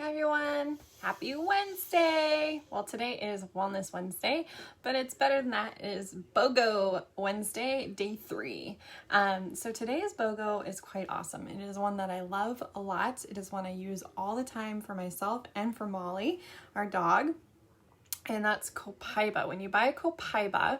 Hi everyone, happy Wednesday. Well, today is Wellness Wednesday, but it's better than that. It is BOGO Wednesday, day 3. So today's BOGO is quite awesome. It is one that I love a lot. It is one I use all the time for myself and for Molly, our dog, and that's Copaiba. When you buy Copaiba,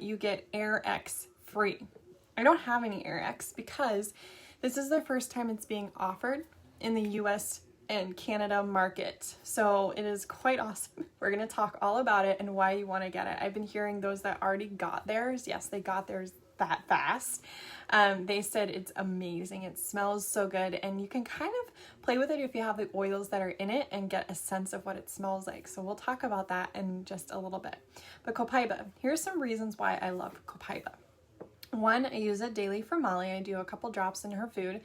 you get AirX free. I don't have any AirX because this is the first time it's being offered in the US and Canada market. So it is quite awesome. We're going to talk all about it and why you want to get it. I've been hearing those that already got theirs. Yes, they got theirs that fast. They said it's amazing. It smells so good, and you can kind of play with it if you have the oils that are in it and get a sense of what it smells like. So we'll talk about that in just a little bit. But Copaiba, here's some reasons why I love Copaiba. One, I use it daily for Molly. I do a couple drops in her food,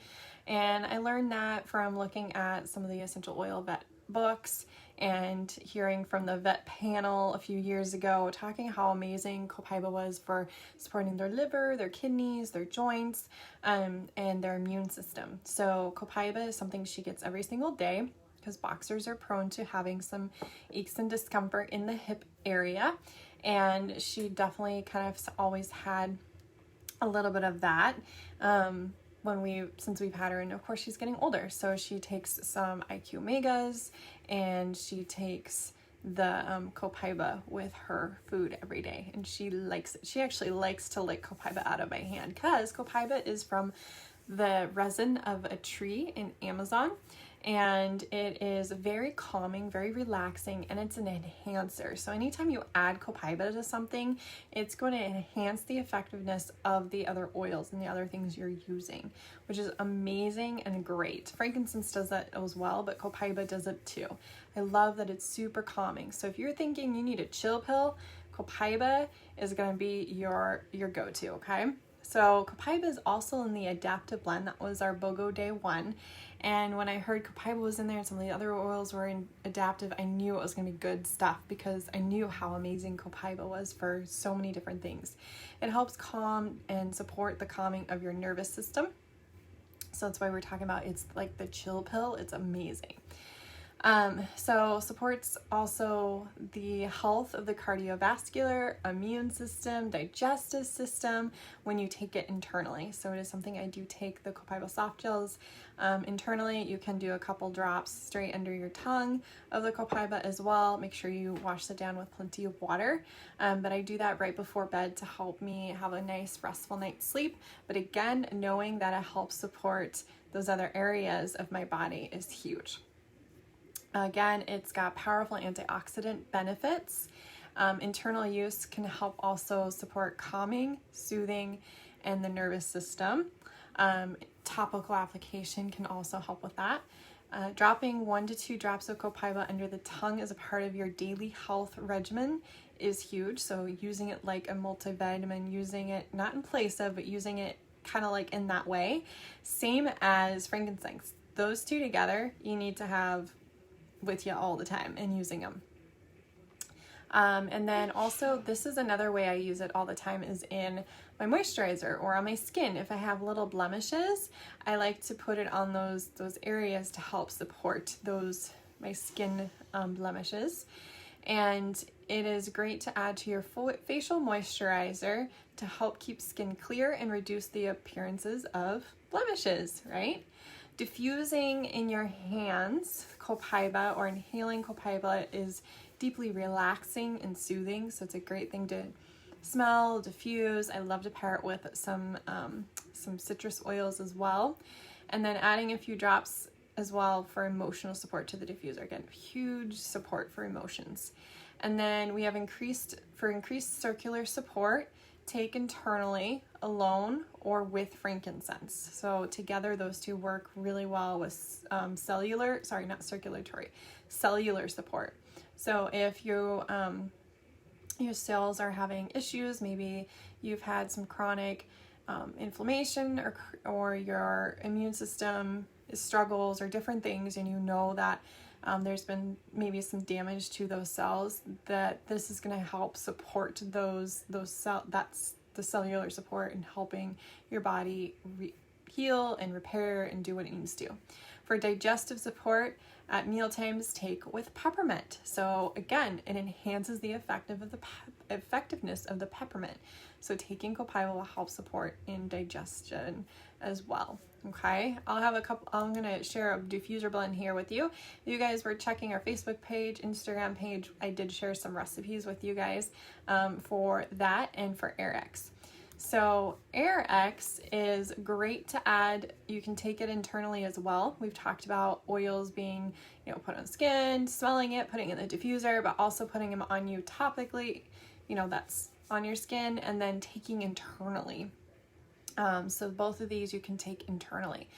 and I learned that from looking at some of the essential oil vet books and hearing from the vet panel a few years ago talking how amazing Copaiba was for supporting their liver, their kidneys, their joints, and their immune system. So Copaiba is something she gets every single day because boxers are prone to having some aches and discomfort in the hip area, and she definitely kind of always had a little bit of that since we've had her, and of course she's getting older, so she takes some IQ Omegas and she takes the Copaiba with her food every day, and she likes it. She actually likes to lick Copaiba out of my hand because Copaiba is from the resin of a tree in Amazon, and it is very calming, very relaxing, and it's an enhancer. So anytime you add Copaiba to something, it's going to enhance the effectiveness of the other oils and the other things you're using, which is amazing and great. Frankincense does that as well, but Copaiba does it too. I love that it's super calming. So if you're thinking you need a chill pill, Copaiba is going to be your go-to, okay? So Copaiba is also in the adaptive blend. That was our BOGO day 1. And when I heard Copaiba was in there and some of the other oils were in adaptive, I knew it was going to be good stuff because I knew how amazing Copaiba was for so many different things. It helps calm and support the calming of your nervous system. So that's why we're talking about it's like the chill pill. It's amazing. So supports also the health of the cardiovascular, immune system, digestive system when you take it internally. So it is something I do take the Copaiba soft gels internally. You can do a couple drops straight under your tongue of the Copaiba as well. Make sure you wash it down with plenty of water. But I do that right before bed to help me have a nice restful night's sleep. But again, knowing that it helps support those other areas of my body is huge. Again, it's got powerful antioxidant benefits. Internal use can help also support calming, soothing, and the nervous system. Topical application can also help with that. Dropping 1 to 2 drops of Copaiba under the tongue as a part of your daily health regimen is huge. So using it like a multivitamin, using it not in place of, but using it kind of like in that way. Same as frankincense. Those two together, you need to have with you all the time and using them. And then also, this is another way I use it all the time is in my moisturizer or on my skin. If I have little blemishes, I like to put it on those areas to help support my skin blemishes. And it is great to add to your facial moisturizer to help keep skin clear and reduce the appearances of blemishes, right? Diffusing in your hands Copaiba or inhaling Copaiba is deeply relaxing and soothing, so it's a great thing to smell, diffuse. I love to pair it with some citrus oils as well, and then adding a few drops as well for emotional support to the diffuser. Again, huge support for emotions. And then we have increased circular support. Take internally, alone, or with frankincense. So together those two work really well with cellular support. So if your cells are having issues, maybe you've had some chronic inflammation or your immune system struggles or different things, and you know that there's been maybe some damage to those cells, that this is going to help support that's the cellular support and helping your body heal and repair and do what it needs to. For digestive support at mealtimes, take with peppermint. So again, it enhances the effectiveness of the peppermint. So taking copaiba will help support in digestion as well. Okay, I'm gonna share a diffuser blend here with you. If you guys were checking our Facebook page, Instagram page, I did share some recipes with you guys for that and for AirX. So AirX is great to add. You can take it internally as well. We've talked about oils being, put on skin, smelling it, putting it in the diffuser, but also putting them on you topically, that's on your skin, and then taking internally. So both of these you can take internally.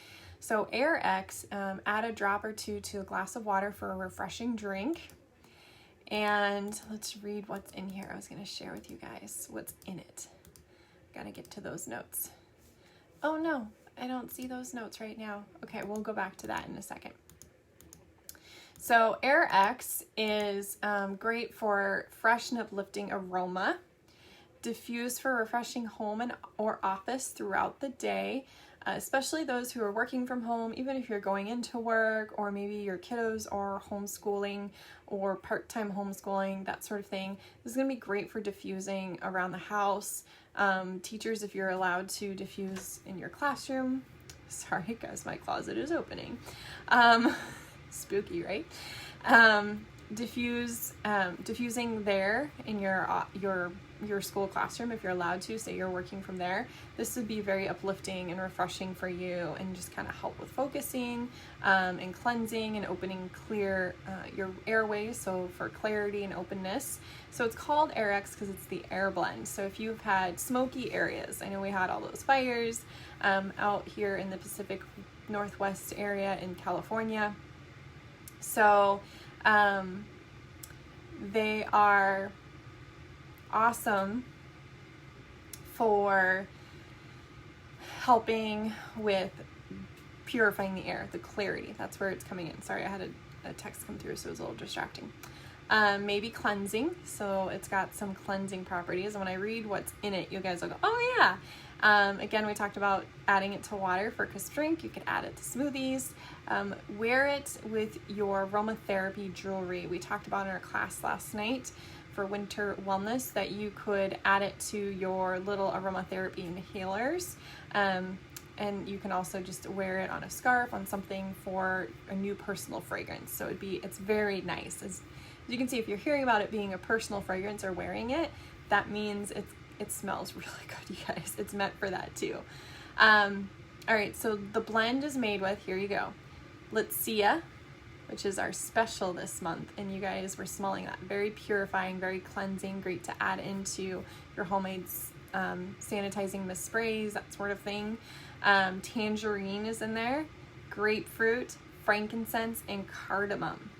So AirX, add a drop or two to a glass of water for a refreshing drink. And let's read what's in here. I was going to share with you guys what's in it. Gotta get to those notes. Oh no, I don't see those notes right now. Okay, we'll go back to that in a second. So AirX is great for fresh and uplifting aroma. Diffuse for refreshing home or office throughout the day, especially those who are working from home, even if you're going into work, or maybe your kiddos are homeschooling or part-time homeschooling, that sort of thing. This is going to be great for diffusing around the house. Teachers, if you're allowed to diffuse in your classroom. Sorry guys, my closet is opening. Spooky, right? Diffusing there in your school classroom, if you're allowed to, say you're working from there, this would be very uplifting and refreshing for you, and just kind of help with focusing and cleansing and opening clear your airways, so for clarity and openness. So it's called AirX because it's the air blend. So if you've had smoky areas, I know we had all those fires out here in the Pacific Northwest area in California. So they are awesome for helping with purifying the air, the clarity. That's where it's coming in. Sorry, I had a text come through, so it was a little distracting. Maybe cleansing. So it's got some cleansing properties. And when I read what's in it, you guys will go, oh yeah. Again, we talked about adding it to water for a crisp drink. You could add it to smoothies. Wear it with your aromatherapy jewelry. We talked about in our class last night for winter wellness that you could add it to your little aromatherapy inhalers. And you can also just wear it on a scarf, on something for a new personal fragrance. So it's very nice. As you can see, if you're hearing about it being a personal fragrance or wearing it, that means it smells really good, you guys. It's meant for that too. All right, so the blend is made with, here you go, Litsia, which is our special this month. And you guys were smelling that. Very purifying, very cleansing, great to add into your homemade sanitizing mist sprays, that sort of thing. Tangerine is in there, grapefruit, frankincense, and cardamom.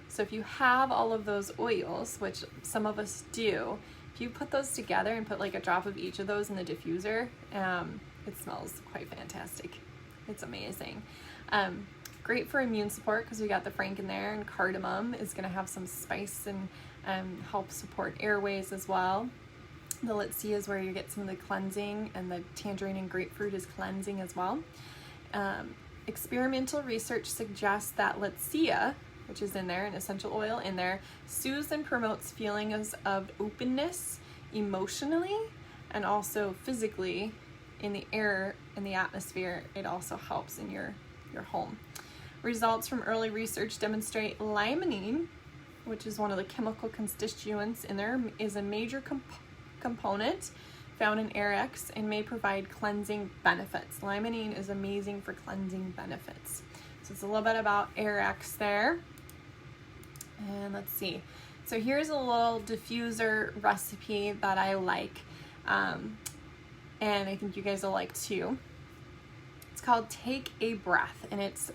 So if you have all of those oils, which some of us do, if you put those together and put like a drop of each of those in the diffuser, it smells quite fantastic. It's amazing. Great for immune support because we got the frank in there, and cardamom is going to have some spice and help support airways as well. The Litsia is where you get some of the cleansing, and the tangerine and grapefruit is cleansing as well. Experimental research suggests that Litsia, which is in there, an essential oil in there, soothes and promotes feelings of openness emotionally and also physically in the air, in the atmosphere. It also helps in your home. Results from early research demonstrate limonene, which is one of the chemical constituents in there, is a major component found in AirX and may provide cleansing benefits. Limonene is amazing for cleansing benefits. So it's a little bit about AirX there. And let's see. So here's a little diffuser recipe that I like, and I think you guys will like too. It's called Take a Breath, and it's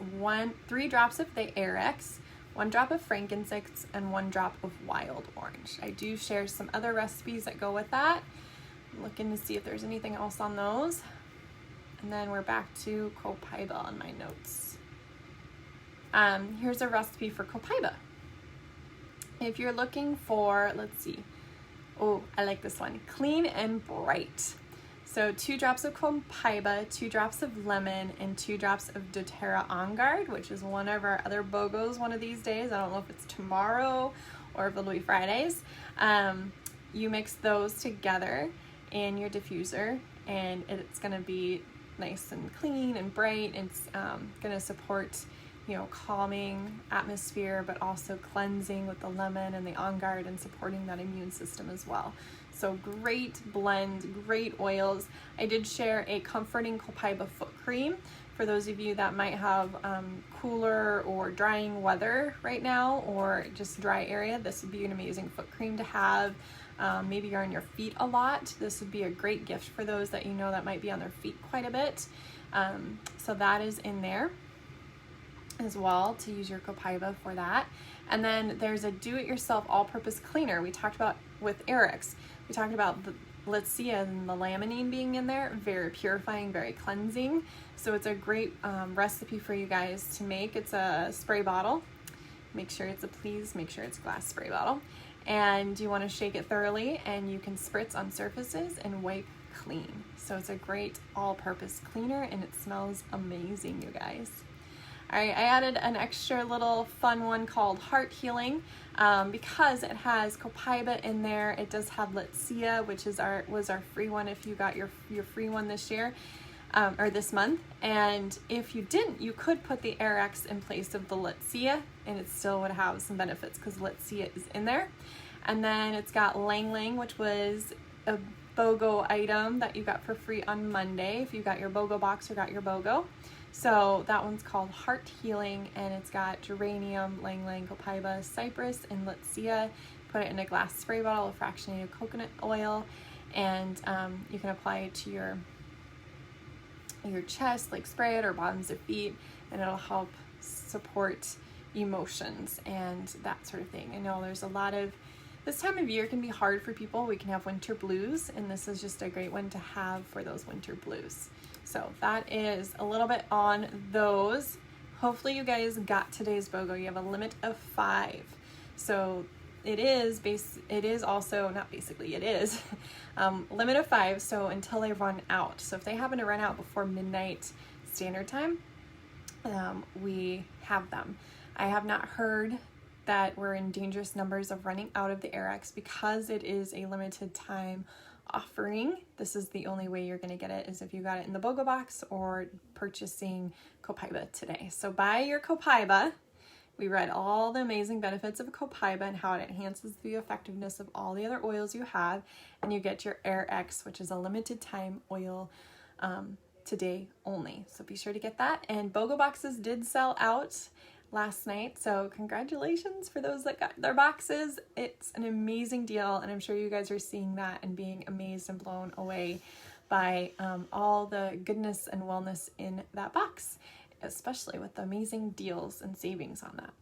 3 drops of the AirX, 1 drop of frankincense, and 1 drop of wild orange. I do share some other recipes that go with that. I'm looking to see if there's anything else on those. And then we're back to copaiba on my notes. Here's a recipe for copaiba. If you're looking for, let's see, oh, I like this one, clean and bright. So 2 drops of copaiba, 2 drops of lemon, and 2 drops of doTERRA On Guard, which is one of our other BOGOs one of these days. I don't know if it's tomorrow or if it'll be Fridays. You mix those together in your diffuser, and it's going to be nice and clean and bright. It's going to support, you know, calming atmosphere, but also cleansing with the lemon and the On Guard and supporting that immune system as well. So great blend, great oils. I did share a comforting copaiba foot cream for those of you that might have cooler or drying weather right now, or just dry area. This would be an amazing foot cream to have. Maybe you're on your feet a lot. This would be a great gift for those that you know that might be on their feet quite a bit. So that is in there as well, to use your copaiba for that. And then there's a do-it-yourself all-purpose cleaner we talked about with Eric's. We talked about the Litsea and the limonene being in there, very purifying, very cleansing. So it's a great recipe for you guys to make. It's a spray bottle. Make sure it's a glass spray bottle. And you want to shake it thoroughly, and you can spritz on surfaces and wipe clean. So it's a great all-purpose cleaner, and it smells amazing, you guys. All right, I added an extra little fun one called Heart Healing because it has copaiba in there. It does have Litsea, which is was our free one if you got your free one this year or this month. And if you didn't, you could put the Airx in place of the Litsea, and it still would have some benefits because Litsea is in there. And then it's got Lang Lang, which was a BOGO item that you got for free on Monday if you got your BOGO box or got your BOGO. So that one's called Heart Healing, and it's got geranium, Lang Lang, copaiba, cypress, and Litsea. Put it in a glass spray bottle of fractionated coconut oil, and you can apply it to your chest, like spray it, or bottoms of feet, and it'll help support emotions and that sort of thing. I know there's a lot of, this time of year can be hard for people. We can have winter blues, and this is just a great one to have for those winter blues. So that is a little bit on those. Hopefully you guys got today's BOGO. You have a limit of 5. So it is limit of 5, so until they run out. So if they happen to run out before midnight standard time, we have them. I have not heard that we're in dangerous numbers of running out of the Airx because it is a limited time offering. This is the only way you're going to get it, is if you got it in the BOGO box or purchasing copaiba today. So buy your copaiba. We read all the amazing benefits of copaiba and how it enhances the effectiveness of all the other oils you have, and you get your Airx, which is a limited time oil today only. So be sure to get that. And BOGO boxes did sell out last night, so congratulations for those that got their boxes. It's an amazing deal, and I'm sure you guys are seeing that and being amazed and blown away by all the goodness and wellness in that box, especially with the amazing deals and savings on that.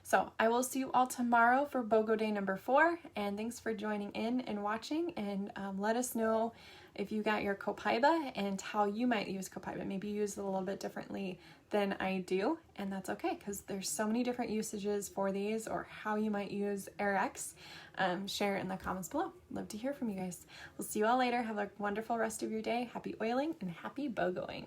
So I will see you all tomorrow for BOGO day number 4, and thanks for joining in and watching, and let us know if you got your copaiba and how you might use copaiba. Maybe you use it a little bit differently than I do, and that's okay, because there's so many different usages for these, or how you might use Airx. Share it in the comments below. Love to hear from you guys. We'll see you all later. Have a wonderful rest of your day. Happy oiling and happy BOGOing.